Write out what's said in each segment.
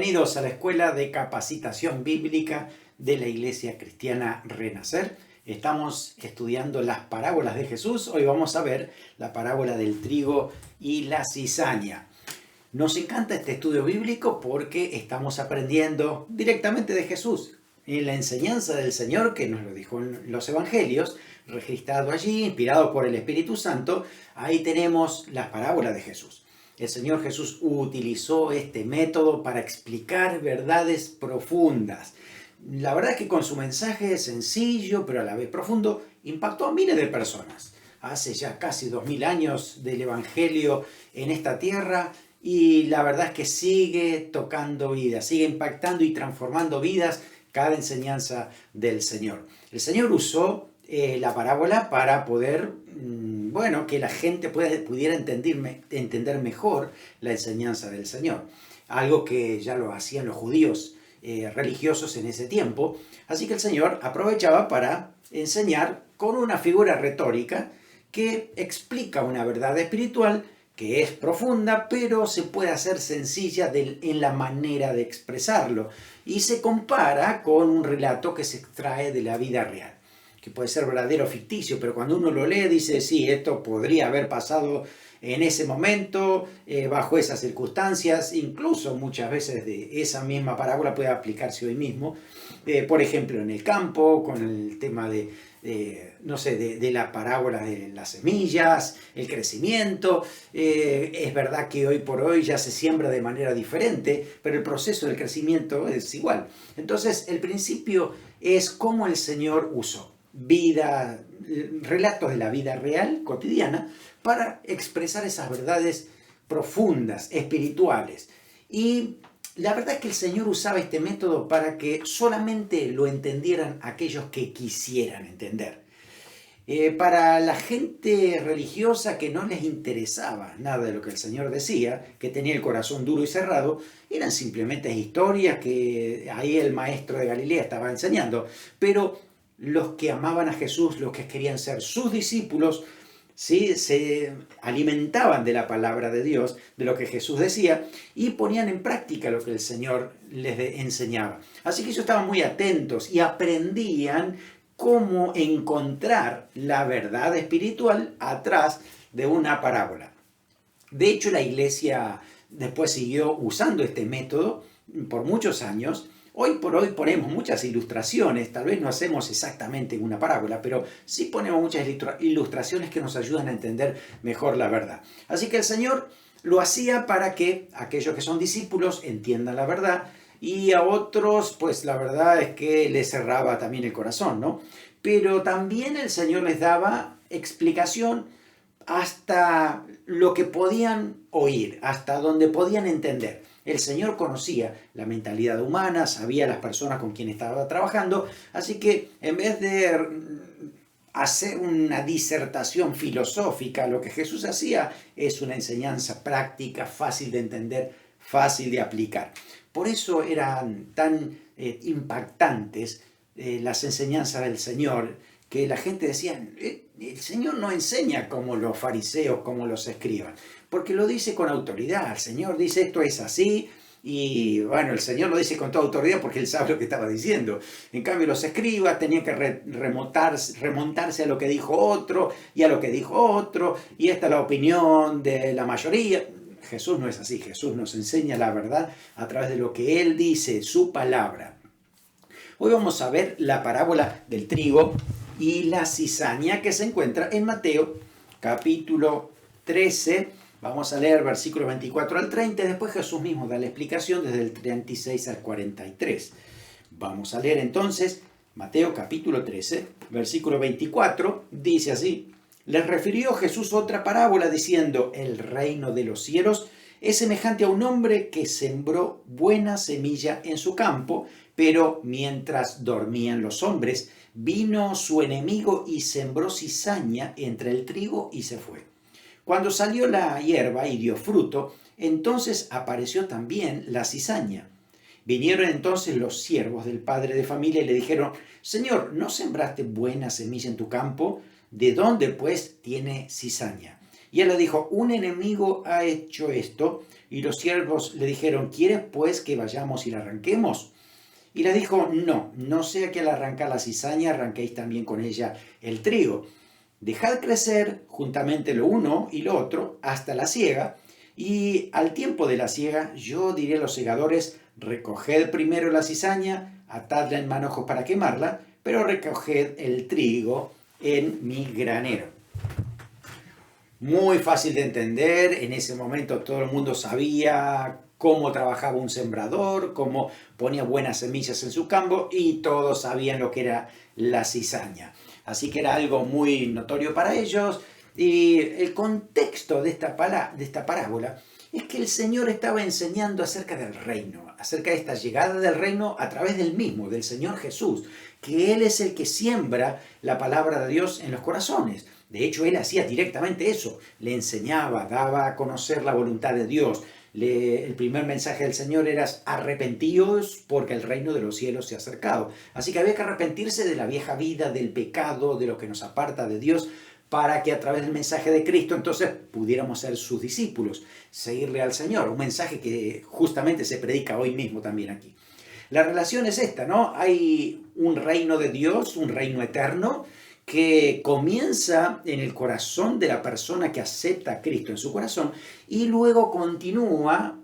Bienvenidos a la Escuela de Capacitación Bíblica de la Iglesia Cristiana Renacer. Estamos estudiando las parábolas de Jesús. Hoy vamos a ver la parábola del trigo y la cizaña. Nos encanta este estudio bíblico porque estamos aprendiendo directamente de Jesús, en la enseñanza del Señor que nos lo dijo en los Evangelios, registrado allí, inspirado por el Espíritu Santo. Ahí tenemos las parábolas de Jesús. El Señor Jesús utilizó este método para explicar verdades profundas. La verdad es que con su mensaje sencillo, pero a la vez profundo, impactó a miles de personas. Hace ya casi 2000 años del Evangelio en esta tierra y la verdad es que sigue tocando vidas, sigue impactando y transformando vidas cada enseñanza del Señor. El Señor usó la parábola para poder, que la gente pudiera entender mejor la enseñanza del Señor. Algo que ya lo hacían los judíos religiosos en ese tiempo. Así que el Señor aprovechaba para enseñar con una figura retórica que explica una verdad espiritual que es profunda, pero se puede hacer sencilla en la manera de expresarlo. Y se compara con un relato que se extrae de la vida real, que puede ser verdadero o ficticio, pero cuando uno lo lee dice, sí, esto podría haber pasado en ese momento, bajo esas circunstancias, incluso muchas veces de esa misma parábola puede aplicarse hoy mismo, por ejemplo en el campo, con el tema de la parábola de las semillas, el crecimiento. Es verdad que hoy por hoy ya se siembra de manera diferente, pero el proceso del crecimiento es igual. Entonces el principio es cómo el Señor usó relatos de la vida real, cotidiana, para expresar esas verdades profundas, espirituales. Y la verdad es que el Señor usaba este método para que solamente lo entendieran aquellos que quisieran entender. Para la gente religiosa que no les interesaba nada de lo que el Señor decía, que tenía el corazón duro y cerrado, eran simplemente historias que ahí el maestro de Galilea estaba enseñando. Pero los que amaban a Jesús, los que querían ser sus discípulos, ¿sí? Se alimentaban de la palabra de Dios, de lo que Jesús decía, y ponían en práctica lo que el Señor les enseñaba. Así que ellos estaban muy atentos y aprendían cómo encontrar la verdad espiritual atrás de una parábola. De hecho, la iglesia después siguió usando este método por muchos años. Hoy por hoy ponemos muchas ilustraciones, tal vez no hacemos exactamente una parábola, pero sí ponemos muchas ilustraciones que nos ayudan a entender mejor la verdad. Así que el Señor lo hacía para que aquellos que son discípulos entiendan la verdad y a otros, pues la verdad es que les cerraba también el corazón, ¿no? Pero también el Señor les daba explicación hasta lo que podían oír, hasta donde podían entender. El Señor conocía la mentalidad humana, sabía las personas con quien estaba trabajando, así que en vez de hacer una disertación filosófica, lo que Jesús hacía es una enseñanza práctica, fácil de entender, fácil de aplicar. Por eso eran tan impactantes las enseñanzas del Señor, que la gente decía, el Señor no enseña como los fariseos, como los escribas, porque lo dice con autoridad. El Señor dice esto es así, y bueno, el Señor lo dice con toda autoridad porque Él sabe lo que estaba diciendo. En cambio, los escribas tenían que remontarse a lo que dijo otro, y a lo que dijo otro, y esta es la opinión de la mayoría. Jesús no es así. Jesús nos enseña la verdad a través de lo que Él dice, su palabra. Hoy vamos a ver la parábola del trigo y la cizaña que se encuentra en Mateo capítulo 13. Vamos a leer versículos 24 al 30. Después Jesús mismo da la explicación desde el 36 al 43. Vamos a leer entonces Mateo capítulo 13, versículo 24. Dice así: les refirió Jesús otra parábola diciendo, el reino de los cielos es semejante a un hombre que sembró buena semilla en su campo, pero mientras dormían los hombres, vino su enemigo y sembró cizaña entre el trigo y se fue. Cuando salió la hierba y dio fruto, entonces apareció también la cizaña. Vinieron entonces los siervos del padre de familia y le dijeron, Señor, ¿no sembraste buena semilla en tu campo? ¿De dónde pues tiene cizaña? Y él le dijo, un enemigo ha hecho esto. Y los siervos le dijeron, ¿quieres pues que vayamos y la arranquemos? Y le dijo, no, no sea que al arrancar la cizaña arranquéis también con ella el trigo. Dejad crecer juntamente lo uno y lo otro hasta la siega, y al tiempo de la siega yo diré a los segadores, recoged primero la cizaña, atadla en manojos para quemarla, pero recoged el trigo en mi granero. Muy fácil de entender, en ese momento todo el mundo sabía cómo trabajaba un sembrador, cómo ponía buenas semillas en su campo, y todos sabían lo que era la cizaña. Así que era algo muy notorio para ellos. Y el contexto de esta parábola es que el Señor estaba enseñando acerca del reino, acerca de esta llegada del reino a través del mismo, del Señor Jesús, que Él es el que siembra la palabra de Dios en los corazones. De hecho, Él hacía directamente eso, le enseñaba, daba a conocer la voluntad de Dios. El primer mensaje del Señor era arrepentíos porque el reino de los cielos se ha acercado. Así que había que arrepentirse de la vieja vida, del pecado, de lo que nos aparta de Dios, para que a través del mensaje de Cristo entonces pudiéramos ser sus discípulos, seguirle al Señor. Un mensaje que justamente se predica hoy mismo también aquí. La relación es esta, ¿no? Hay un reino de Dios, un reino eterno, que comienza en el corazón de la persona que acepta a Cristo en su corazón y luego continúa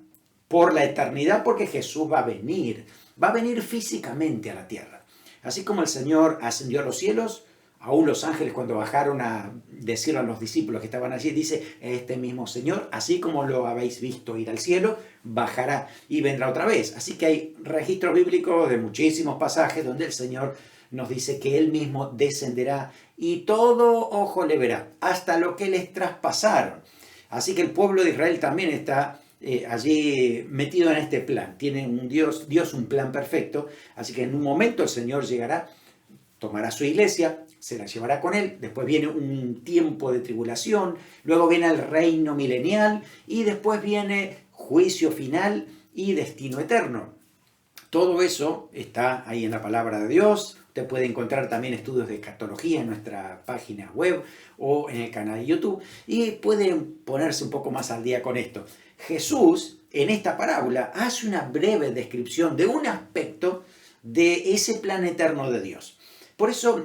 por la eternidad porque Jesús va a venir físicamente a la tierra. Así como el Señor ascendió a los cielos, aún los ángeles cuando bajaron a decirlo a los discípulos que estaban allí, dice, este mismo Señor, así como lo habéis visto ir al cielo, bajará y vendrá otra vez. Así que hay registros bíblicos de muchísimos pasajes donde el Señor nos dice que Él mismo descenderá y todo ojo le verá, hasta lo que les traspasaron. Así que el pueblo de Israel también está allí metido en este plan. Tiene un Dios un plan perfecto, así que en un momento el Señor llegará, tomará su iglesia, se la llevará con Él, después viene un tiempo de tribulación, luego viene el reino milenial y después viene juicio final y destino eterno. Todo eso está ahí en la palabra de Dios. Usted puede encontrar también estudios de escatología en nuestra página web o en el canal de YouTube y pueden ponerse un poco más al día con esto. Jesús, en esta parábola, hace una breve descripción de un aspecto de ese plan eterno de Dios. Por eso,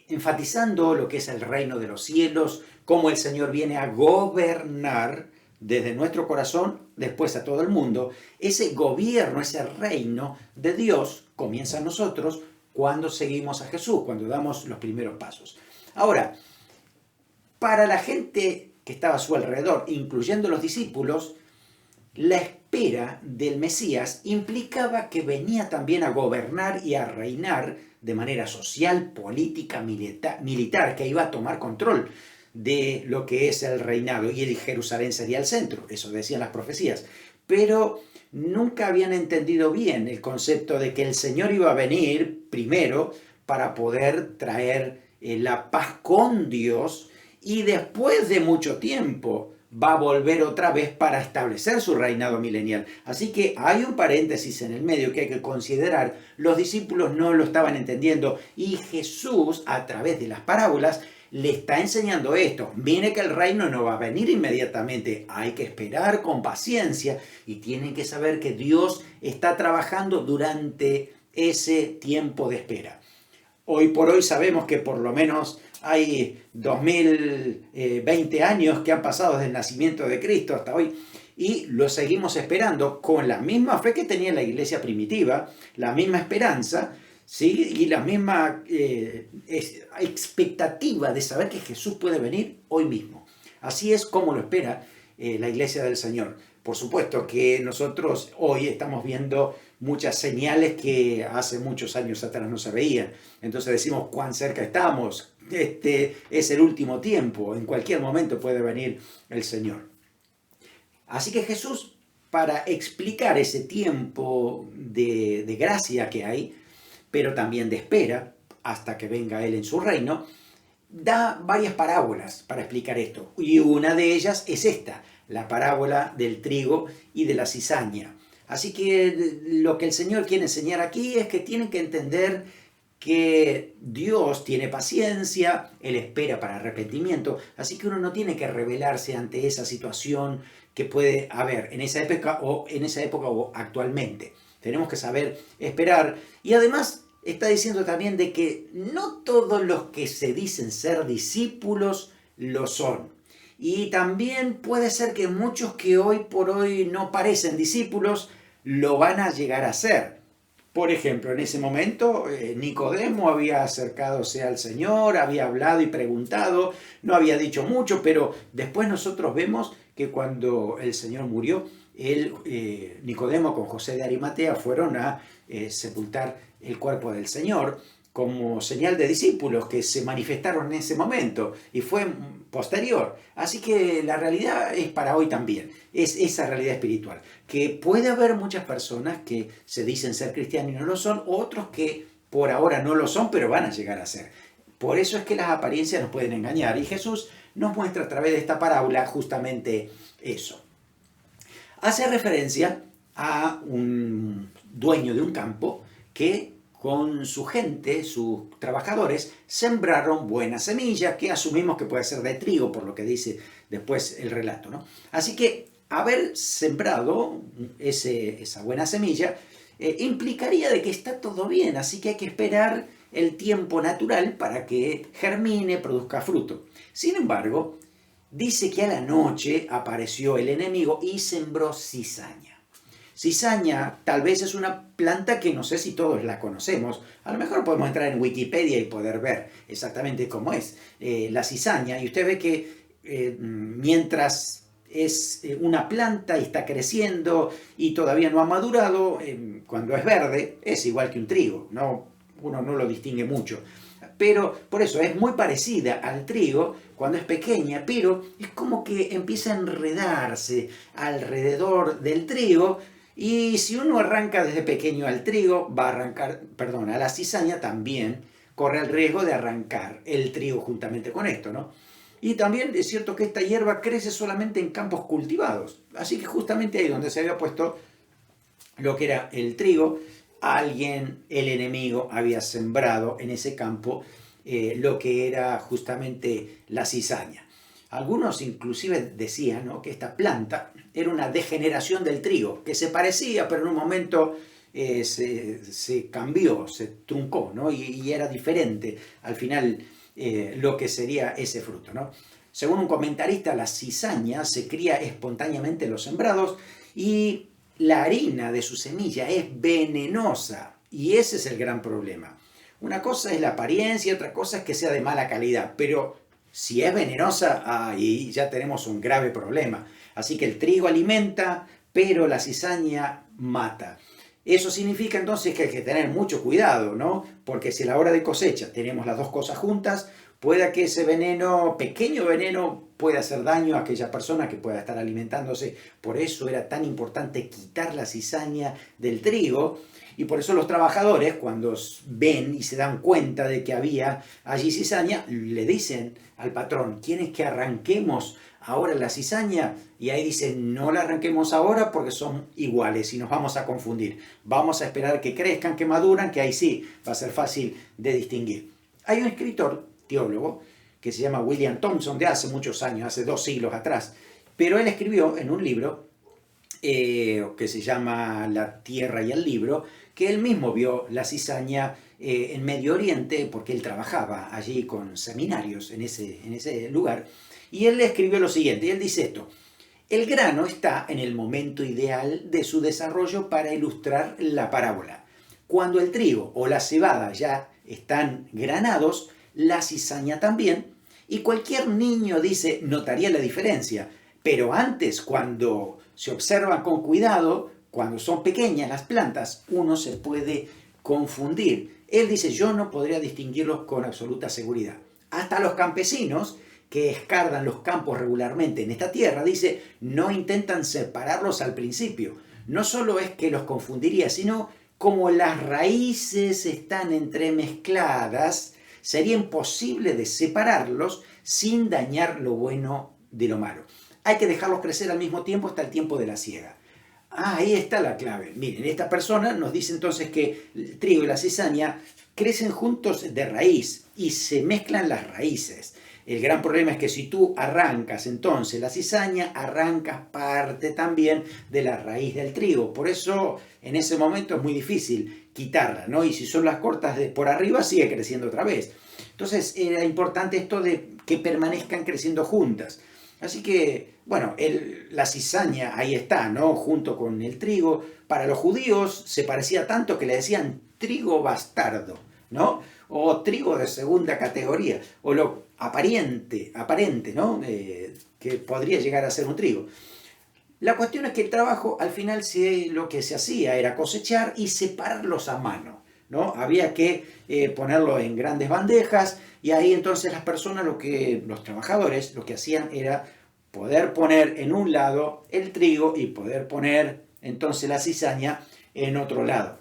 enfatizando lo que es el reino de los cielos, cómo el Señor viene a gobernar desde nuestro corazón, después a todo el mundo, ese gobierno, ese reino de Dios comienza en nosotros cuando seguimos a Jesús, cuando damos los primeros pasos. Ahora, para la gente que estaba a su alrededor, incluyendo los discípulos, la espera del Mesías implicaba que venía también a gobernar y a reinar de manera social, política, militar, que iba a tomar control de lo que es el reinado, y el Jerusalén sería el centro, eso decían las profecías. Pero nunca habían entendido bien el concepto de que el Señor iba a venir primero para poder traer la paz con Dios, y después de mucho tiempo va a volver otra vez para establecer su reinado milenial. Así que hay un paréntesis en el medio que hay que considerar. Los discípulos no lo estaban entendiendo y Jesús, a través de las parábolas, le está enseñando esto. Mire que el reino no va a venir inmediatamente. Hay que esperar con paciencia y tienen que saber que Dios está trabajando durante ese tiempo de espera. Hoy por hoy sabemos que por lo menos hay 2020 años que han pasado desde el nacimiento de Cristo hasta hoy y lo seguimos esperando con la misma fe que tenía la iglesia primitiva, la misma esperanza, ¿sí? Y la misma expectativa de saber que Jesús puede venir hoy mismo. Así es como lo espera la iglesia del Señor. Por supuesto que nosotros hoy estamos viendo muchas señales que hace muchos años atrás no se veían. Entonces decimos cuán cerca estamos. Este es el último tiempo. En cualquier momento puede venir el Señor. Así que Jesús, para explicar ese tiempo de gracia que hay, pero también de espera, hasta que venga Él en su reino, da varias parábolas para explicar esto. Y una de ellas es esta, la parábola del trigo y de la cizaña. Así que lo que el Señor quiere enseñar aquí es que tienen que entender que Dios tiene paciencia, Él espera para arrepentimiento, así que uno no tiene que rebelarse ante esa situación que puede haber en esa época o actualmente. Tenemos que saber esperar, y además está diciendo también de que no todos los que se dicen ser discípulos lo son. Y también puede ser que muchos que hoy por hoy no parecen discípulos lo van a llegar a ser. Por ejemplo, en ese momento Nicodemo había acercadose al Señor, había hablado y preguntado, no había dicho mucho, pero después nosotros vemos que cuando el Señor murió, Nicodemo con José de Arimatea fueron a sepultar el cuerpo del Señor como señal de discípulos que se manifestaron en ese momento y fue posterior. Así que la realidad es para hoy también, es esa realidad espiritual, que puede haber muchas personas que se dicen ser cristianos y no lo son, otros que por ahora no lo son, pero van a llegar a ser. Por eso es que las apariencias nos pueden engañar y Jesús nos muestra a través de esta parábola justamente eso. Hace referencia a un dueño de un campo que con su gente, sus trabajadores, sembraron buena semilla, que asumimos que puede ser de trigo, por lo que dice después el relato, ¿no? Así que haber sembrado esa buena semilla implicaría de que está todo bien, así que hay que esperar el tiempo natural para que germine, produzca fruto. Sin embargo, dice que a la noche apareció el enemigo y sembró cizaña. Cizaña tal vez es una planta que no sé si todos la conocemos. A lo mejor podemos entrar en Wikipedia y poder ver exactamente cómo es la cizaña. Y usted ve que mientras es una planta y está creciendo y todavía no ha madurado, cuando es verde es igual que un trigo, ¿no? Uno no lo distingue mucho. Pero por eso es muy parecida al trigo cuando es pequeña, pero es como que empieza a enredarse alrededor del trigo. Y si uno arranca desde pequeño al trigo, va a arrancar, perdón, a la cizaña también corre el riesgo de arrancar el trigo juntamente con esto, ¿no? Y también es cierto que esta hierba crece solamente en campos cultivados. Así que justamente ahí donde se había puesto lo que era el trigo, alguien, el enemigo, había sembrado en ese campo lo que era justamente la cizaña. Algunos inclusive decían, ¿no?, que esta planta era una degeneración del trigo, que se parecía, pero en un momento se cambió, se truncó, ¿no? y era diferente al final lo que sería ese fruto, ¿no? Según un comentarista, la cizaña se cría espontáneamente en los sembrados y la harina de su semilla es venenosa, y ese es el gran problema. Una cosa es la apariencia y otra cosa es que sea de mala calidad, pero si es venenosa, ahí ya tenemos un grave problema. Así que el trigo alimenta, pero la cizaña mata. Eso significa entonces que hay que tener mucho cuidado, ¿no? Porque si a la hora de cosecha tenemos las dos cosas juntas, pueda que ese veneno, pequeño veneno, pueda hacer daño a aquella persona que pueda estar alimentándose. Por eso era tan importante quitar la cizaña del trigo. Y por eso los trabajadores, cuando ven y se dan cuenta de que había allí cizaña, le dicen al patrón: ¿quieren que arranquemos ahora la cizaña? Y ahí dicen: no la arranquemos ahora porque son iguales y nos vamos a confundir. Vamos a esperar que crezcan, que maduran, que ahí sí va a ser fácil de distinguir. Hay un escritor, teólogo, que se llama William Thompson, de hace muchos años, hace 2 siglos atrás, pero él escribió en un libro que se llama La Tierra y el Libro, que él mismo vio la cizaña en Medio Oriente, porque él trabajaba allí con seminarios en ese lugar, y él le escribió lo siguiente, y él dice esto: el grano está en el momento ideal de su desarrollo para ilustrar la parábola. Cuando el trigo o la cebada ya están granados, la cizaña también, y cualquier niño, dice, notaría la diferencia, pero antes, cuando se observan con cuidado, cuando son pequeñas las plantas, uno se puede confundir. Él dice: yo no podría distinguirlos con absoluta seguridad. Hasta los campesinos que escardan los campos regularmente en esta tierra, dice, no intentan separarlos al principio. No solo es que los confundiría, sino como las raíces están entremezcladas, sería imposible de separarlos sin dañar lo bueno de lo malo. Hay que dejarlos crecer al mismo tiempo hasta el tiempo de la siega. Ahí está la clave. Miren, esta persona nos dice entonces que el trigo y la cizaña crecen juntos de raíz y se mezclan las raíces. El gran problema es que si tú arrancas entonces la cizaña, arrancas parte también de la raíz del trigo. Por eso en ese momento es muy difícil quitarla, ¿no? Y si son las cortas de por arriba, sigue creciendo otra vez. Entonces era importante esto de que permanezcan creciendo juntas. Así que, bueno, la cizaña ahí está, ¿no? Junto con el trigo. Para los judíos se parecía tanto que le decían trigo bastardo, ¿no? O trigo de segunda categoría, o lo aparente, ¿no? Que podría llegar a ser un trigo. La cuestión es que el trabajo, al final, lo que se hacía era cosechar y separarlos a mano, ¿no? Había que ponerlo en grandes bandejas y ahí entonces las personas, los trabajadores, lo que hacían era poder poner en un lado el trigo y poder poner entonces la cizaña en otro lado.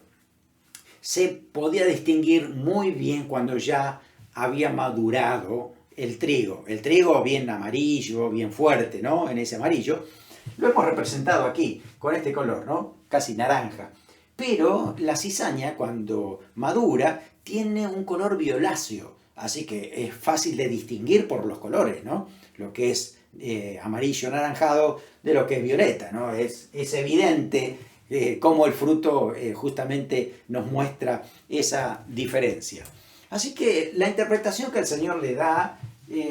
Se podía distinguir muy bien cuando ya había madurado el trigo bien amarillo, bien fuerte, ¿no? En ese amarillo. Lo hemos representado aquí con este color, ¿no? Casi naranja. Pero la cizaña, cuando madura, tiene un color violáceo, así que es fácil de distinguir por los colores, ¿no? Lo que es amarillo anaranjado de lo que es violeta, ¿no? Es evidente cómo el fruto justamente nos muestra esa diferencia. Así que la interpretación que el Señor le da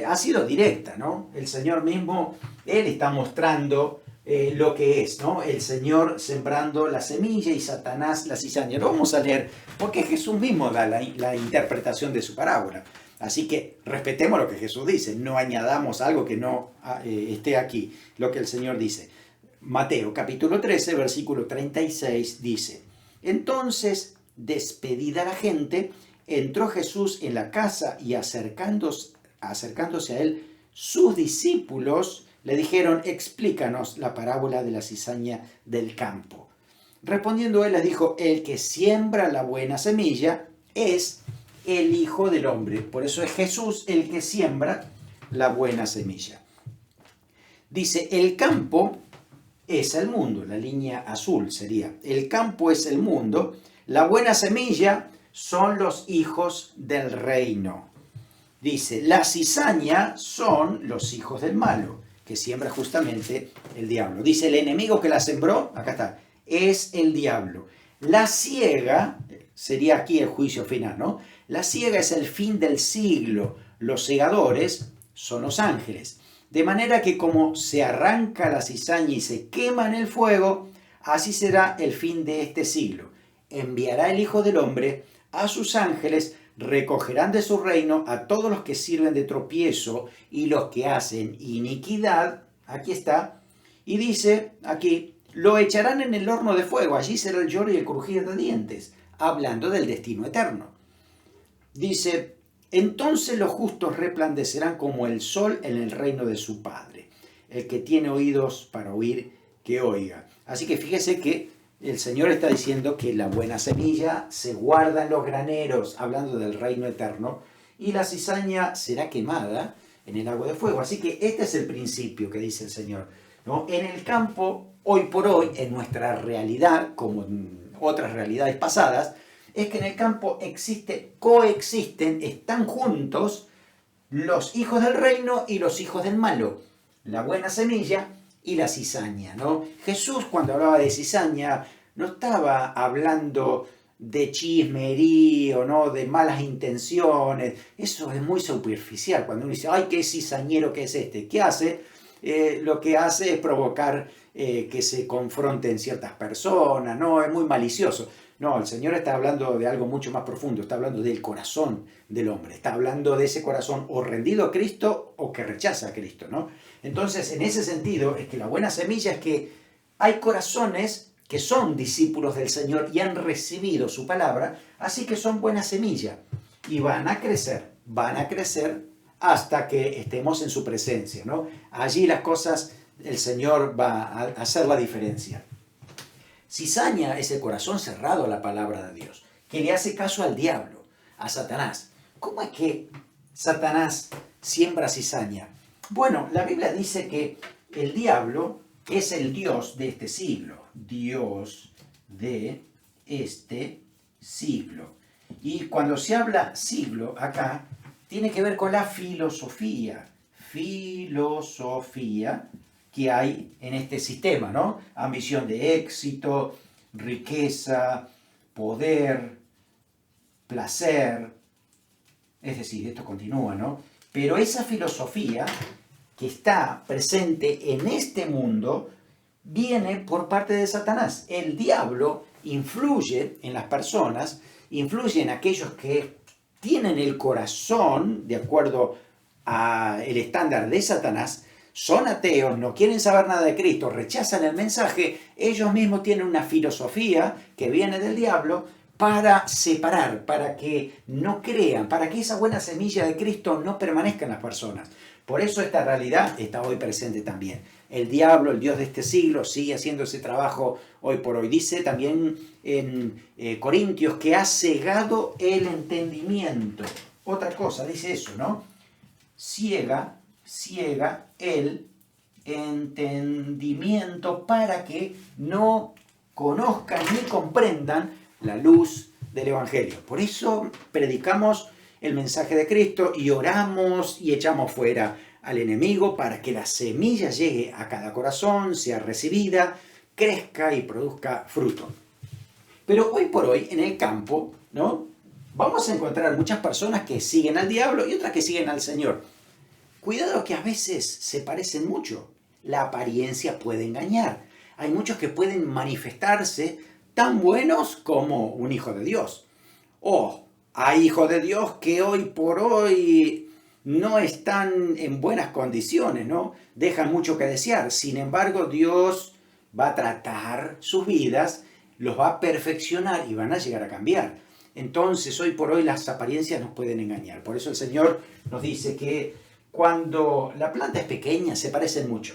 ha sido directa, ¿no? El Señor mismo, Él está mostrando lo que es, ¿no? El Señor sembrando la semilla y Satanás la cizaña. Lo vamos a leer porque Jesús mismo da la interpretación de su parábola. Así que respetemos lo que Jesús dice, no añadamos algo que no esté aquí, lo que el Señor dice. Mateo capítulo 13, versículo 36 dice: Entonces, despedida la gente, entró Jesús en la casa y acercándose a él, sus discípulos le dijeron: explícanos la parábola de la cizaña del campo. Respondiendo él les dijo: el que siembra la buena semilla es el Hijo del Hombre. Por eso es Jesús el que siembra la buena semilla. Dice, el campo es el mundo, la línea azul sería. El campo es el mundo, la buena semilla son los hijos del reino. Dice, la cizaña son los hijos del malo, que siembra justamente el diablo. Dice, el enemigo que la sembró, acá está, es el diablo. La siega, sería aquí el juicio final, ¿no? La siega es el fin del siglo. Los segadores son los ángeles. De manera que como se arranca la cizaña y se quema en el fuego, así será el fin de este siglo. Enviará el Hijo del Hombre a sus ángeles, recogerán de su reino a todos los que sirven de tropiezo y los que hacen iniquidad. Aquí está. Y dice aquí, lo echarán en el horno de fuego. Allí será el lloro y el crujir de dientes. Hablando del destino eterno. Dice, entonces los justos resplandecerán como el sol en el reino de su Padre. El que tiene oídos para oír, que oiga. Así que fíjese que el Señor está diciendo que la buena semilla se guarda en los graneros, hablando del reino eterno, y la cizaña será quemada en el agua de fuego. Así que este es el principio que dice el Señor, ¿no? En el campo, hoy por hoy, en nuestra realidad, como en otras realidades pasadas, es que en el campo coexisten, están juntos los hijos del reino y los hijos del malo, la buena semilla y la cizaña, ¿no? Jesús, cuando hablaba de cizaña, no estaba hablando de chismerío, ¿no? De malas intenciones. Eso es muy superficial. Cuando uno dice, ¡ay, qué cizañero que es este! ¿Qué hace? Lo que hace es provocar que se confronten ciertas personas, ¿no? Es muy malicioso. No, el Señor está hablando de algo mucho más profundo, está hablando del corazón del hombre, está hablando de ese corazón o rendido a Cristo o que rechaza a Cristo, ¿no? Entonces, en ese sentido, es que la buena semilla es que hay corazones que son discípulos del Señor y han recibido su palabra, así que son buena semilla y van a crecer hasta que estemos en su presencia, ¿no? Allí las cosas, el Señor va a hacer la diferencia. Cizaña es el corazón cerrado a la palabra de Dios, que le hace caso al diablo, a Satanás. ¿Cómo es que Satanás siembra cizaña? Bueno, la Biblia dice que el diablo es el Dios de este siglo. Dios de este siglo. Y cuando se habla siglo acá, tiene que ver con la filosofía. Filosofía que hay en este sistema, ¿no? Ambición de éxito, riqueza, poder, placer. Es decir, esto continúa, ¿no? Pero esa filosofía que está presente en este mundo viene por parte de Satanás. El diablo influye en las personas, influye en aquellos que tienen el corazón, de acuerdo al estándar de Satanás, son ateos, no quieren saber nada de Cristo, rechazan el mensaje, ellos mismos tienen una filosofía que viene del diablo para separar, para que no crean, para que esa buena semilla de Cristo no permanezca en las personas. Por eso esta realidad está hoy presente también. El diablo, el Dios de este siglo, sigue haciendo ese trabajo hoy por hoy. Dice también en Corintios que ha cegado el entendimiento. Otra cosa, dice eso, ¿no? Ciega el entendimiento para que no conozcan ni comprendan la luz del Evangelio. Por eso predicamos el mensaje de Cristo y oramos y echamos fuera al enemigo para que la semilla llegue a cada corazón, sea recibida, crezca y produzca fruto. Pero hoy por hoy en el campo, ¿no? Vamos a encontrar muchas personas que siguen al diablo y otras que siguen al Señor. Cuidado que a veces se parecen mucho. La apariencia puede engañar. Hay muchos que pueden manifestarse tan buenos como un hijo de Dios. O hay hijos de Dios que hoy por hoy no están en buenas condiciones, ¿no? Dejan mucho que desear. Sin embargo, Dios va a tratar sus vidas, los va a perfeccionar y van a llegar a cambiar. Entonces, hoy por hoy las apariencias nos pueden engañar. Por eso el Señor nos dice que cuando la planta es pequeña se parecen mucho.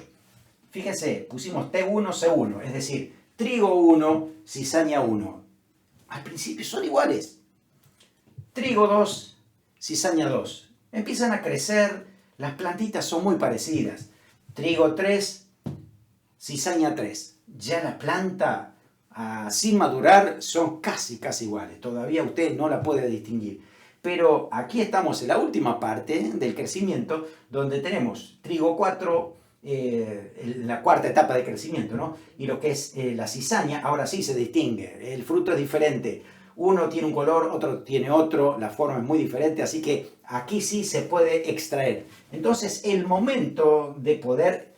Fíjense, pusimos T1, C1, es decir, trigo 1, cizaña 1. Al principio son iguales. Trigo 2, cizaña 2. Empiezan a crecer, las plantitas son muy parecidas. Trigo 3, cizaña 3. Ya la planta, sin madurar, son casi iguales. Todavía usted no la puede distinguir. Pero aquí estamos en la última parte del crecimiento, donde tenemos trigo 4, la cuarta etapa de crecimiento, ¿no? Y lo que es la cizaña, ahora sí se distingue. El fruto es diferente. Uno tiene un color, otro tiene otro, la forma es muy diferente, así que aquí sí se puede extraer. Entonces, el momento de poder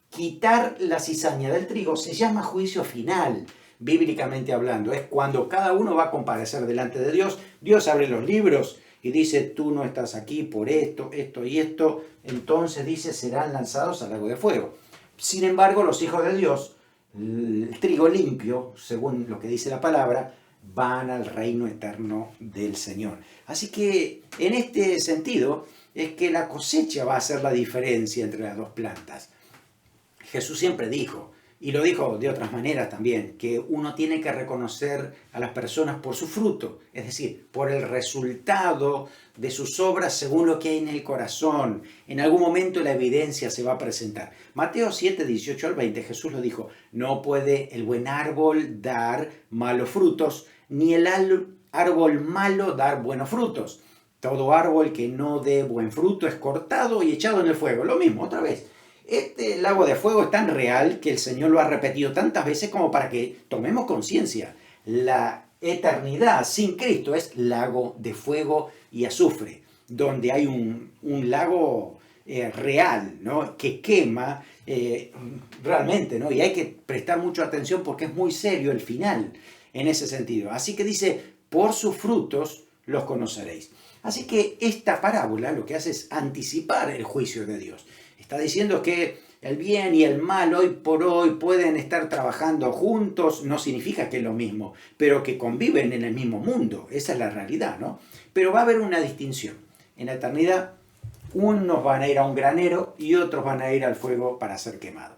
quitar la cizaña del trigo se llama juicio final, bíblicamente hablando. Es cuando cada uno va a comparecer delante de Dios. Dios abre los libros y dice, tú no estás aquí por esto, esto y esto. Entonces dice, serán lanzados al lago de fuego. Sin embargo, los hijos de Dios, el trigo limpio, según lo que dice la palabra, van al reino eterno del Señor. Así que en este sentido es que la cosecha va a hacer la diferencia entre las dos plantas. Jesús siempre dijo, y lo dijo de otras maneras también, que uno tiene que reconocer a las personas por su fruto, es decir, por el resultado de sus obras según lo que hay en el corazón. En algún momento la evidencia se va a presentar. Mateo 7, 18 al 20, Jesús lo dijo, no puede el buen árbol dar malos frutos, ni el árbol malo dar buenos frutos. Todo árbol que no dé buen fruto es cortado y echado en el fuego. Lo mismo, otra vez. Este lago de fuego es tan real que el Señor lo ha repetido tantas veces como para que tomemos conciencia. La eternidad sin Cristo es lago de fuego y azufre, donde hay un lago real, ¿no? Que quema realmente, ¿no? Y hay que prestar mucha atención porque es muy serio el final en ese sentido. Así que dice, por sus frutos los conoceréis. Así que esta parábola lo que hace es anticipar el juicio de Dios. Está diciendo que el bien y el mal hoy por hoy pueden estar trabajando juntos, no significa que es lo mismo, pero que conviven en el mismo mundo. Esa es la realidad, ¿no? Pero va a haber una distinción. En la eternidad, unos van a ir a un granero y otros van a ir al fuego para ser quemados.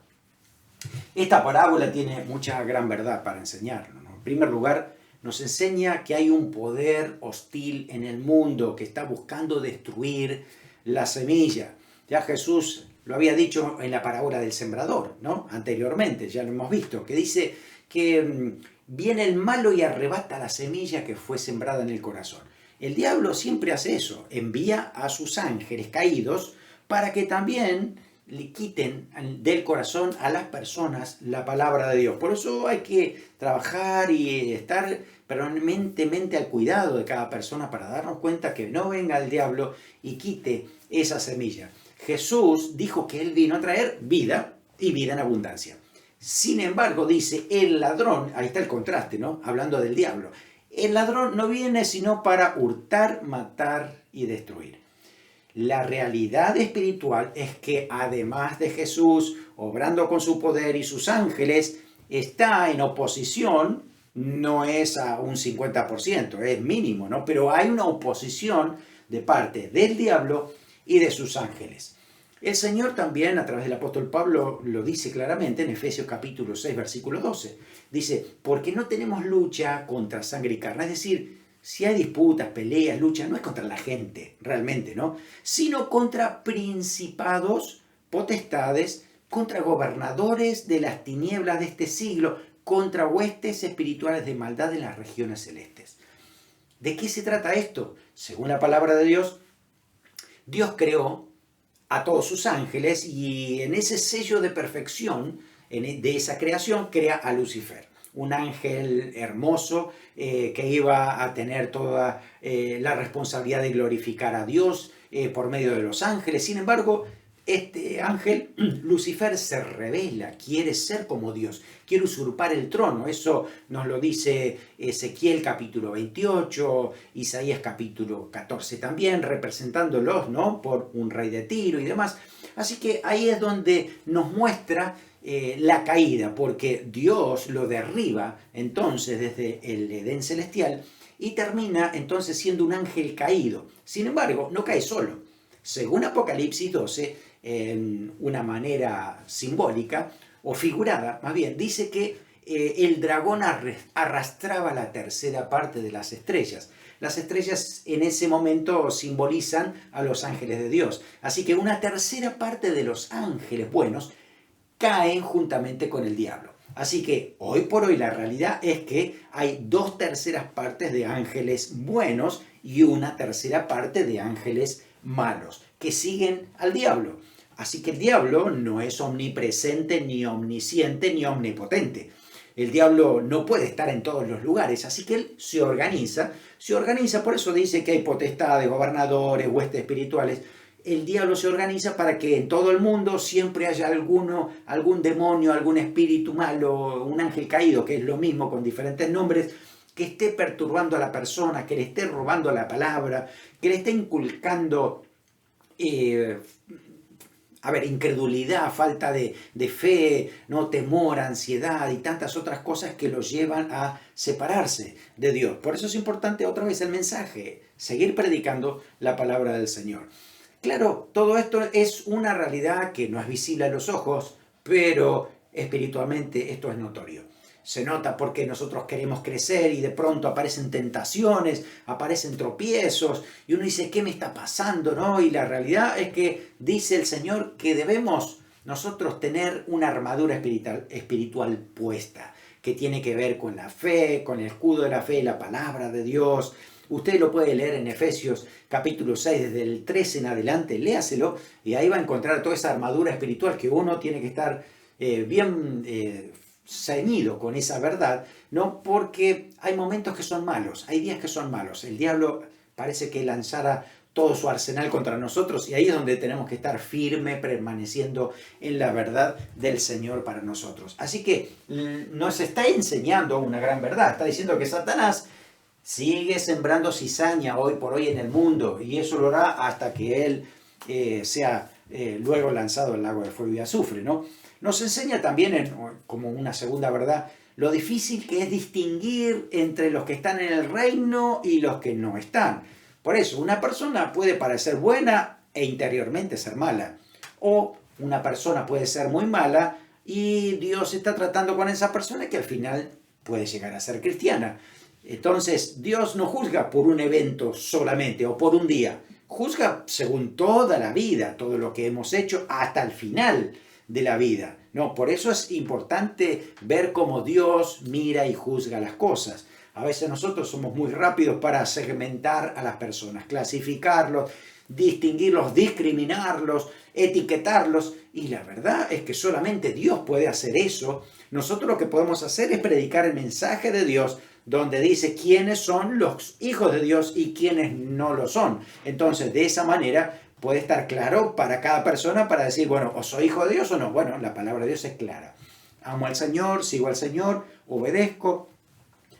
Esta parábola tiene mucha gran verdad para enseñarnos, ¿no? En primer lugar, nos enseña que hay un poder hostil en el mundo que está buscando destruir la semilla. Ya Jesús lo había dicho en la parábola del sembrador, ¿no? Anteriormente, ya lo hemos visto, que dice que viene el malo y arrebata la semilla que fue sembrada en el corazón. El diablo siempre hace eso, envía a sus ángeles caídos para que también le quiten del corazón a las personas la palabra de Dios. Por eso hay que trabajar y estar permanentemente al cuidado de cada persona para darnos cuenta que no venga el diablo y quite esa semilla. Jesús dijo que Él vino a traer vida y vida en abundancia. Sin embargo, dice, el ladrón, ahí está el contraste, ¿no? Hablando del diablo. El ladrón no viene sino para hurtar, matar y destruir. La realidad espiritual es que además de Jesús, obrando con su poder y sus ángeles, está en oposición, no es a un 50%, es mínimo, ¿no? Pero hay una oposición de parte del diablo y de sus ángeles. El Señor también, a través del apóstol Pablo, lo dice claramente en Efesios capítulo 6, versículo 12. Dice, porque no tenemos lucha contra sangre y carne, es decir, si hay disputas, peleas, luchas, no es contra la gente, realmente, ¿no? Sino contra principados, potestades, contra gobernadores de las tinieblas de este siglo, contra huestes espirituales de maldad en las regiones celestes. ¿De qué se trata esto? Según la palabra de Dios, Dios creó a todos sus ángeles y en ese sello de perfección de esa creación crea a Lucifer, un ángel hermoso que iba a tener toda la responsabilidad de glorificar a Dios por medio de los ángeles. Sin embargo, este ángel, Lucifer, se rebela, quiere ser como Dios, quiere usurpar el trono. Eso nos lo dice Ezequiel capítulo 28, Isaías capítulo 14 también, representándolos, ¿no?, por un rey de Tiro y demás. Así que ahí es donde nos muestra la caída, porque Dios lo derriba entonces desde el Edén celestial y termina entonces siendo un ángel caído. Sin embargo, no cae solo. Según Apocalipsis 12, en una manera simbólica o figurada, más bien, dice que el dragón arrastraba la tercera parte de las estrellas. Las estrellas en ese momento simbolizan a los ángeles de Dios. Así que una tercera parte de los ángeles buenos caen juntamente con el diablo. Así que hoy por hoy la realidad es que hay 2/3 partes de ángeles buenos y una tercera parte de ángeles malos que siguen al diablo. Así que el diablo no es omnipresente, ni omnisciente, ni omnipotente. El diablo no puede estar en todos los lugares, así que él se organiza, por eso dice que hay potestades, gobernadores, huestes espirituales. El diablo se organiza para que en todo el mundo siempre haya algún demonio, algún espíritu malo, un ángel caído, que es lo mismo con diferentes nombres, que esté perturbando a la persona, que le esté robando la palabra, que le esté inculcando incredulidad, falta de fe, ¿no?, temor, ansiedad y tantas otras cosas que los llevan a separarse de Dios. Por eso es importante otra vez el mensaje, seguir predicando la palabra del Señor. Claro, todo esto es una realidad que no es visible a los ojos, pero espiritualmente esto es notorio. Se nota porque nosotros queremos crecer y de pronto aparecen tentaciones, aparecen tropiezos y uno dice, ¿qué me está pasando?, ¿no? Y la realidad es que dice el Señor que debemos nosotros tener una armadura espiritual puesta, que tiene que ver con la fe, con el escudo de la fe, la palabra de Dios. Usted lo puede leer en Efesios capítulo 6, desde el 13 en adelante, léaselo y ahí va a encontrar toda esa armadura espiritual que uno tiene que estar bien ceñido con esa verdad, ¿no? Porque hay momentos que son malos, hay días que son malos. El diablo parece que lanzara todo su arsenal contra nosotros y ahí es donde tenemos que estar firme, permaneciendo en la verdad del Señor para nosotros. Así que nos está enseñando una gran verdad, está diciendo que Satanás sigue sembrando cizaña hoy por hoy en el mundo y eso lo hará hasta que él sea luego lanzado al lago de fuego y azufre, ¿no? Nos enseña también, como una segunda verdad, lo difícil que es distinguir entre los que están en el reino y los que no están. Por eso, una persona puede parecer buena e interiormente ser mala. O una persona puede ser muy mala y Dios está tratando con esa persona que al final puede llegar a ser cristiana. Entonces, Dios no juzga por un evento solamente o por un día. juzga según toda la vida, todo lo que hemos hecho hasta el final de la vida. No, por eso es importante ver cómo Dios mira y juzga las cosas. A veces nosotros somos muy rápidos para segmentar a las personas, clasificarlos, distinguirlos, discriminarlos, etiquetarlos, y la verdad es que solamente Dios puede hacer eso. Nosotros lo que podemos hacer es predicar el mensaje de Dios, donde dice quiénes son los hijos de Dios y quiénes no lo son. Entonces, de esa manera puede estar claro para cada persona para decir, bueno, o soy hijo de Dios o no. Bueno, la palabra de Dios es clara. Amo al Señor, sigo al Señor, obedezco,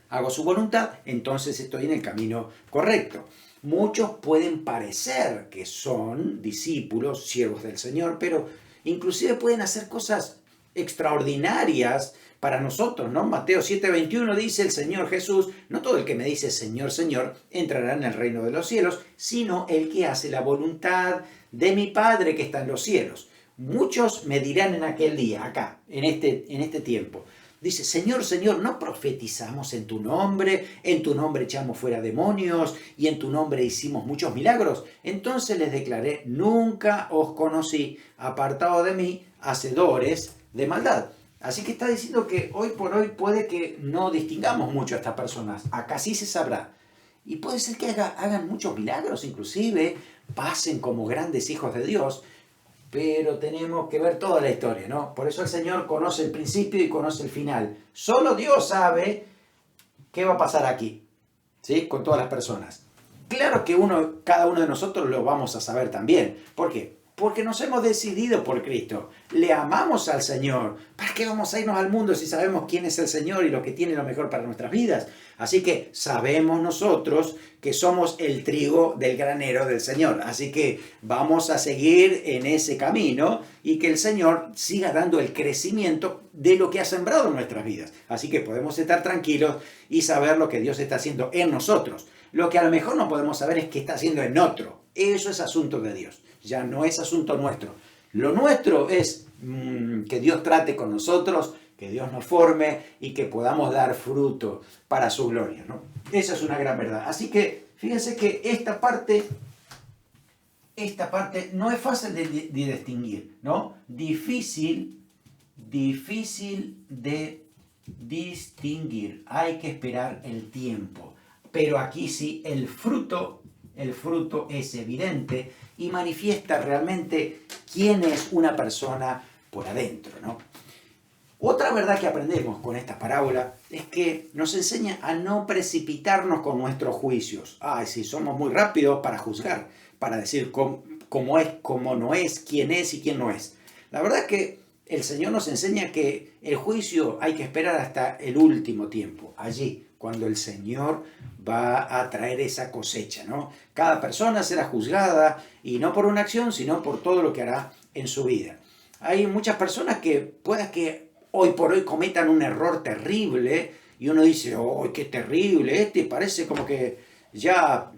hago su voluntad, entonces estoy en el camino correcto. Muchos pueden parecer que son discípulos, siervos del Señor, pero inclusive pueden hacer cosas extraordinarias para nosotros, ¿no? Mateo 7:21 dice el Señor Jesús, no todo el que me dice Señor, Señor, entrará en el reino de los cielos, sino el que hace la voluntad de mi Padre que está en los cielos. Muchos me dirán en aquel día, acá, en este tiempo, dice, Señor, Señor, ¿no profetizamos en tu nombre echamos fuera demonios y en tu nombre hicimos muchos milagros? Entonces les declaré, nunca os conocí, apartado de mí, hacedores de maldad. Así que está diciendo que hoy por hoy puede que no distingamos mucho a estas personas. Acá sí se sabrá. Y puede ser que hagan muchos milagros, inclusive pasen como grandes hijos de Dios, pero tenemos que ver toda la historia, ¿no? Por eso el Señor conoce el principio y conoce el final. Solo Dios sabe qué va a pasar aquí, ¿sí? Con todas las personas. Claro que cada uno de nosotros lo vamos a saber también. ¿Por qué? Porque nos hemos decidido por Cristo. Le amamos al Señor. ¿Para qué vamos a irnos al mundo si sabemos quién es el Señor y lo que tiene lo mejor para nuestras vidas? Así que sabemos nosotros que somos el trigo del granero del Señor. Así que vamos a seguir en ese camino y que el Señor siga dando el crecimiento de lo que ha sembrado en nuestras vidas. Así que podemos estar tranquilos y saber lo que Dios está haciendo en nosotros. Lo que a lo mejor no podemos saber es qué está haciendo en otro. Eso es asunto de Dios. Ya no es asunto nuestro. Lo nuestro es que Dios trate con nosotros, que Dios nos forme y que podamos dar fruto para su gloria, ¿no? Esa es una gran verdad. Así que fíjense que esta parte no es fácil de distinguir, ¿no? Difícil de distinguir. Hay que esperar el tiempo. Pero aquí sí, el fruto es evidente y manifiesta realmente quién es una persona por adentro, ¿no? Otra verdad que aprendemos con esta parábola es que nos enseña a no precipitarnos con nuestros juicios. Sí, somos muy rápidos para juzgar, para decir cómo es, cómo no es, quién es y quién no es. La verdad es que el Señor nos enseña que el juicio hay que esperar hasta el último tiempo, allí, cuando el Señor va a traer esa cosecha, ¿no? Cada persona será juzgada, y no por una acción, sino por todo lo que hará en su vida. Hay muchas personas que pueda que hoy por hoy cometan un error terrible, y uno dice, ¡oh, qué terrible! Parece como que ya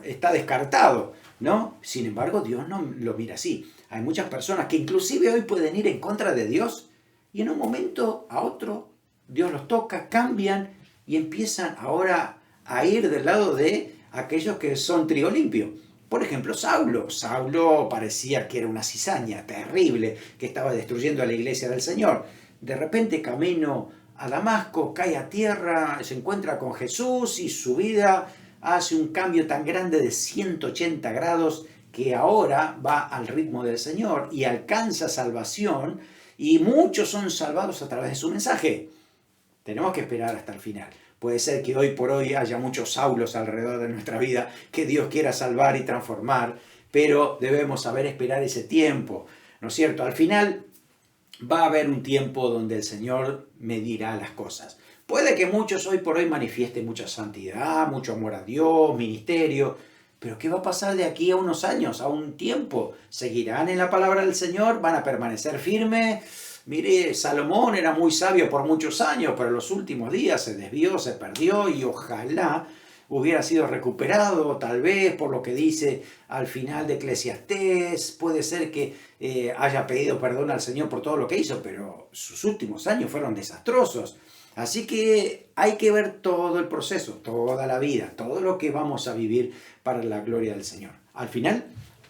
está descartado, ¿no? Sin embargo, Dios no lo mira así. Hay muchas personas que inclusive hoy pueden ir en contra de Dios, y en un momento a otro Dios los toca, cambian, y empiezan ahora a ir del lado de aquellos que son trigo limpio. Por ejemplo, Saulo. Saulo parecía que era una cizaña terrible que estaba destruyendo a la iglesia del Señor. De repente, camino a Damasco, cae a tierra, se encuentra con Jesús y su vida hace un cambio tan grande de 180 grados que ahora va al ritmo del Señor y alcanza salvación, y muchos son salvados a través de su mensaje. Tenemos que esperar hasta el final. Puede ser que hoy por hoy haya muchos Saulos alrededor de nuestra vida que Dios quiera salvar y transformar, pero debemos saber esperar ese tiempo, ¿no es cierto? Al final va a haber un tiempo donde el Señor medirá las cosas. Puede que muchos hoy por hoy manifiesten mucha santidad, mucho amor a Dios, ministerio, pero ¿qué va a pasar de aquí a unos años, a un tiempo? ¿Seguirán en la palabra del Señor? ¿Van a permanecer firmes? Mire, Salomón era muy sabio por muchos años, pero en los últimos días se desvió, se perdió, y ojalá hubiera sido recuperado, tal vez por lo que dice al final de Eclesiastés. Puede ser que haya pedido perdón al Señor por todo lo que hizo, pero sus últimos años fueron desastrosos. Así que hay que ver todo el proceso, toda la vida, todo lo que vamos a vivir para la gloria del Señor. Al final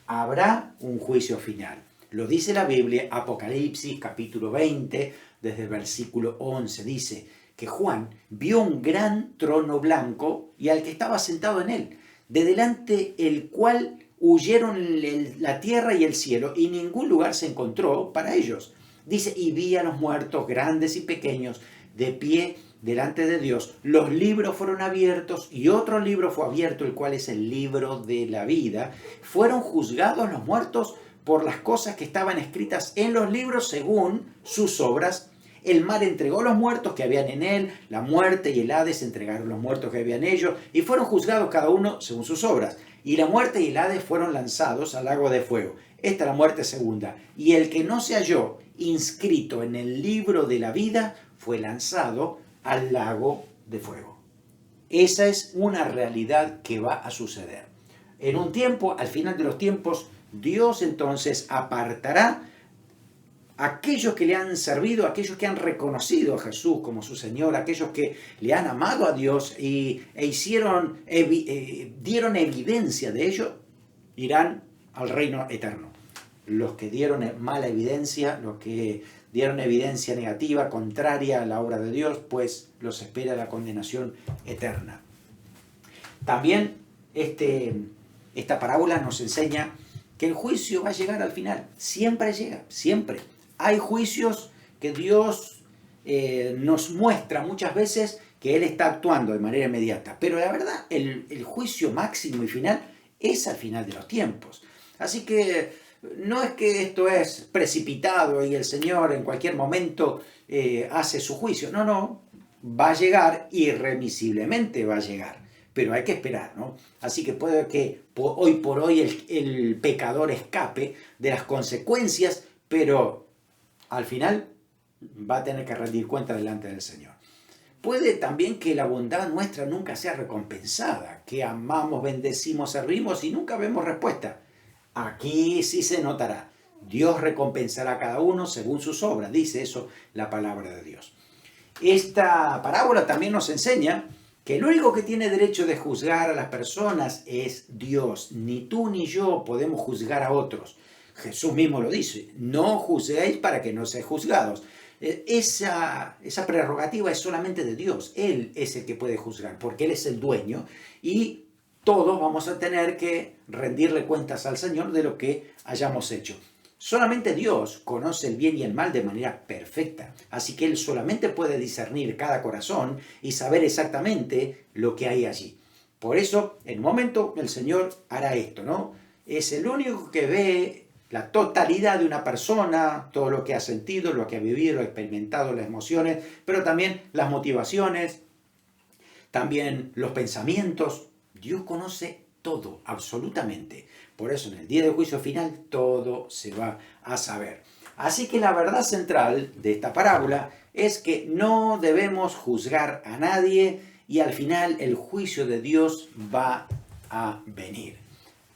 habrá un juicio final. Lo dice la Biblia, Apocalipsis capítulo 20, desde el versículo 11. Dice que Juan vio un gran trono blanco y al que estaba sentado en él, de delante el cual huyeron la tierra y el cielo, y ningún lugar se encontró para ellos. Dice, y vi a los muertos, grandes y pequeños, de pie delante de Dios. Los libros fueron abiertos y otro libro fue abierto, el cual es el libro de la vida. Fueron juzgados los muertos por las cosas que estaban escritas en los libros según sus obras. El mar entregó los muertos que habían en él, la muerte y el Hades entregaron los muertos que habían en ellos, y fueron juzgados cada uno según sus obras. Y la muerte y el Hades fueron lanzados al lago de fuego. Esta es la muerte segunda. Y el que no se halló inscrito en el libro de la vida fue lanzado al lago de fuego. Esa es una realidad que va a suceder. En un tiempo, al final de los tiempos, Dios entonces apartará a aquellos que le han servido, aquellos que han reconocido a Jesús como su Señor, aquellos que le han amado a Dios dieron evidencia de ello, irán al reino eterno. Los que dieron mala evidencia, los que dieron evidencia negativa, contraria a la obra de Dios, pues los espera la condenación eterna. También esta parábola nos enseña que el juicio va a llegar al final. Siempre llega, siempre. Hay juicios que Dios nos muestra muchas veces que Él está actuando de manera inmediata. Pero la verdad, el juicio máximo y final es al final de los tiempos. Así que no es que esto es precipitado y el Señor en cualquier momento hace su juicio. No, va a llegar, irremisiblemente va a llegar. Pero hay que esperar, ¿no? Así que puede que hoy por hoy el pecador escape de las consecuencias, pero al final va a tener que rendir cuenta delante del Señor. Puede también que la bondad nuestra nunca sea recompensada, que amamos, bendecimos, servimos y nunca vemos respuesta. Aquí sí se notará. Dios recompensará a cada uno según sus obras, dice eso la palabra de Dios. Esta parábola también nos enseña que el único que tiene derecho de juzgar a las personas es Dios. Ni tú ni yo podemos juzgar a otros. Jesús mismo lo dice, no juzguéis para que no seáis juzgados. Esa prerrogativa es solamente de Dios. Él es el que puede juzgar, porque Él es el dueño y todos vamos a tener que rendirle cuentas al Señor de lo que hayamos hecho. Solamente Dios conoce el bien y el mal de manera perfecta, así que Él solamente puede discernir cada corazón y saber exactamente lo que hay allí. Por eso, en un momento, el Señor hará esto, ¿no? Es el único que ve la totalidad de una persona, todo lo que ha sentido, lo que ha vivido, lo que ha experimentado, las emociones, pero también las motivaciones, también los pensamientos. Dios conoce todo, absolutamente. Por eso en el día del juicio final todo se va a saber. Así que la verdad central de esta parábola es que no debemos juzgar a nadie y al final el juicio de Dios va a venir.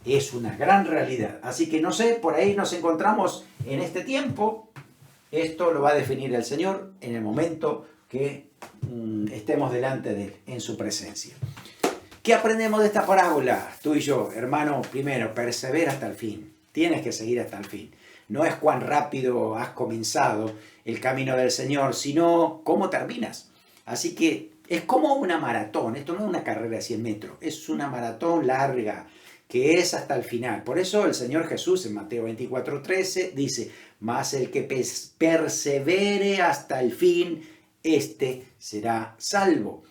Es una gran realidad. Así que no sé, por ahí nos encontramos en este tiempo. Esto lo va a definir el Señor en el momento que estemos delante de Él, en su presencia. ¿Qué aprendemos de esta parábola? Tú y yo, hermano, primero, persevera hasta el fin. Tienes que seguir hasta el fin. No es cuán rápido has comenzado el camino del Señor, sino cómo terminas. Así que es como una maratón. Esto no es una carrera de 100 metros. Es una maratón larga que es hasta el final. Por eso el Señor Jesús en Mateo 24:13 dice, mas el que persevere hasta el fin, este será salvo.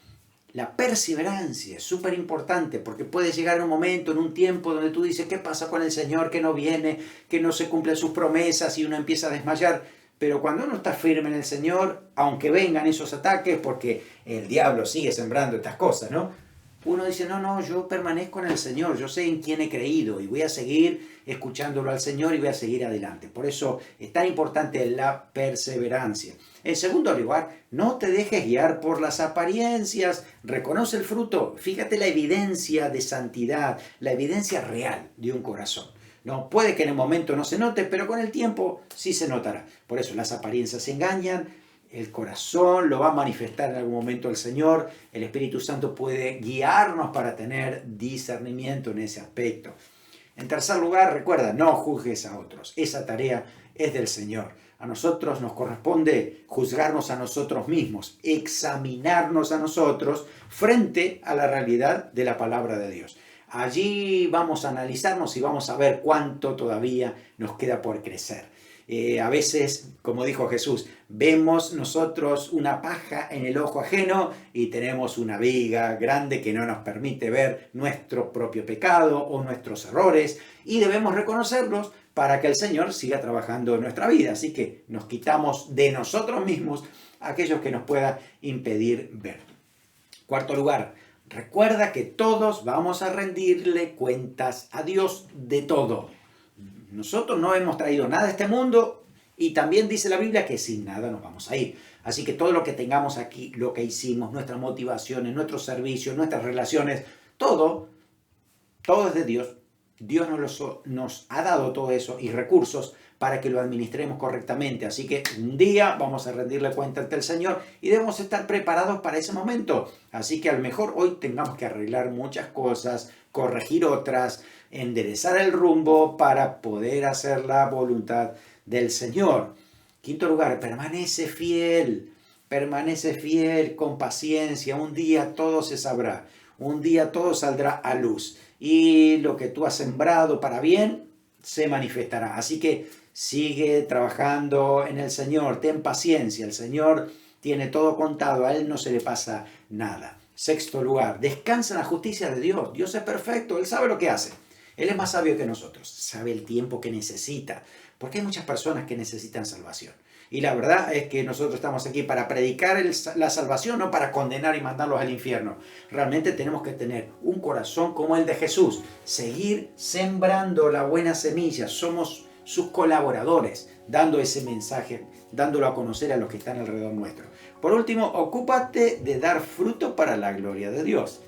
La perseverancia es súper importante porque puede llegar un momento, en un tiempo donde tú dices, ¿qué pasa con el Señor? Que no viene, que no se cumplen sus promesas y uno empieza a desmayar. Pero cuando uno está firme en el Señor, aunque vengan esos ataques, porque el diablo sigue sembrando estas cosas, ¿no? Uno dice, no, yo permanezco en el Señor, yo sé en quién he creído y voy a seguir escuchándolo al Señor y voy a seguir adelante. Por eso es tan importante la perseverancia. En segundo lugar, no te dejes guiar por las apariencias, reconoce el fruto, fíjate la evidencia de santidad, la evidencia real de un corazón. No, puede que en el momento no se note, pero con el tiempo sí se notará. Por eso las apariencias engañan, el corazón lo va a manifestar en algún momento el Señor, el Espíritu Santo puede guiarnos para tener discernimiento en ese aspecto. En tercer lugar, recuerda, no juzgues a otros. Esa tarea es del Señor. A nosotros nos corresponde juzgarnos a nosotros mismos, examinarnos a nosotros frente a la realidad de la palabra de Dios. Allí vamos a analizarnos y vamos a ver cuánto todavía nos queda por crecer. A veces, como dijo Jesús, vemos nosotros una paja en el ojo ajeno y tenemos una viga grande que no nos permite ver nuestro propio pecado o nuestros errores, y debemos reconocerlos para que el Señor siga trabajando en nuestra vida. Así que nos quitamos de nosotros mismos aquellos que nos puedan impedir ver. Cuarto lugar, recuerda que todos vamos a rendirle cuentas a Dios de todo. Nosotros no hemos traído nada a este mundo y también dice la Biblia que sin nada nos vamos a ir. Así que todo lo que tengamos aquí, lo que hicimos, nuestras motivaciones, nuestros servicios, nuestras relaciones, todo es de Dios. Dios nos ha dado todo eso y recursos para que lo administremos correctamente. Así que un día vamos a rendirle cuenta ante el Señor y debemos estar preparados para ese momento. Así que a lo mejor hoy tengamos que arreglar muchas cosas, corregir otras, enderezar el rumbo para poder hacer la voluntad del Señor. Quinto lugar, permanece fiel con paciencia. Un día todo se sabrá, un día todo saldrá a luz. Y lo que tú has sembrado para bien se manifestará. Así que sigue trabajando en el Señor, ten paciencia, el Señor tiene todo contado, a Él no se le pasa nada. Sexto lugar, descansa en la justicia de Dios. Dios es perfecto, Él sabe lo que hace. Él es más sabio que nosotros, sabe el tiempo que necesita, porque hay muchas personas que necesitan salvación. Y la verdad es que nosotros estamos aquí para predicar la salvación, no para condenar y mandarlos al infierno. Realmente tenemos que tener un corazón como el de Jesús, seguir sembrando la buena semilla. Somos sus colaboradores, dando ese mensaje, dándolo a conocer a los que están alrededor nuestro. Por último, ocúpate de dar fruto para la gloria de Dios.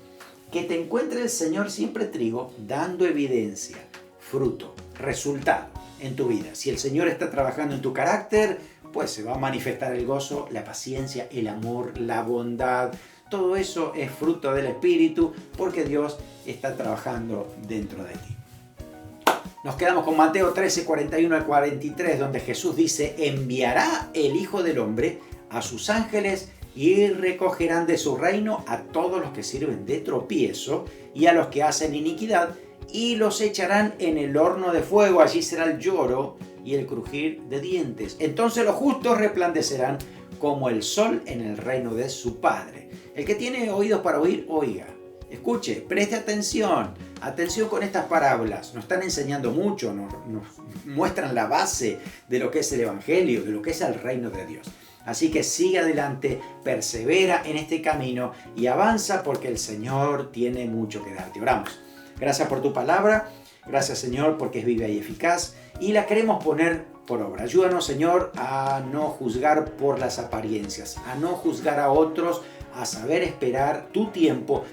Que te encuentre el Señor siempre trigo, dando evidencia, fruto, resultado en tu vida. Si el Señor está trabajando en tu carácter, pues se va a manifestar el gozo, la paciencia, el amor, la bondad. Todo eso es fruto del Espíritu porque Dios está trabajando dentro de ti. Nos quedamos con Mateo 13, 41 al 43, donde Jesús dice: enviará el Hijo del Hombre a sus ángeles y recogerán de su reino a todos los que sirven de tropiezo y a los que hacen iniquidad, y los echarán en el horno de fuego. Allí será el lloro y el crujir de dientes. Entonces los justos resplandecerán como el sol en el reino de su Padre. El que tiene oídos para oír, oiga. Escuche, preste atención. Atención con estas parábolas. Nos están enseñando mucho, nos muestran la base de lo que es el Evangelio, de lo que es el reino de Dios. Así que sigue adelante, persevera en este camino y avanza porque el Señor tiene mucho que darte. Oramos. Gracias por tu palabra. Gracias, Señor, porque es viva y eficaz y la queremos poner por obra. Ayúdanos, Señor, a no juzgar por las apariencias, a no juzgar a otros, a saber esperar tu tiempo,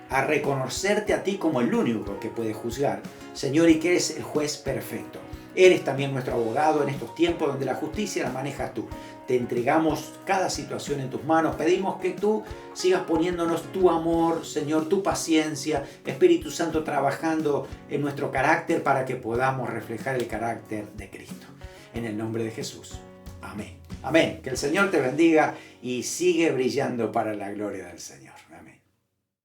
a reconocerte a ti como el único que puede juzgar, Señor, y que eres el juez perfecto. Eres también nuestro abogado en estos tiempos donde la justicia la manejas tú. Te entregamos cada situación en tus manos. Pedimos que tú sigas poniéndonos tu amor, Señor, tu paciencia, Espíritu Santo trabajando en nuestro carácter para que podamos reflejar el carácter de Cristo. En el nombre de Jesús. Amén. Amén. Que el Señor te bendiga y sigue brillando para la gloria del Señor.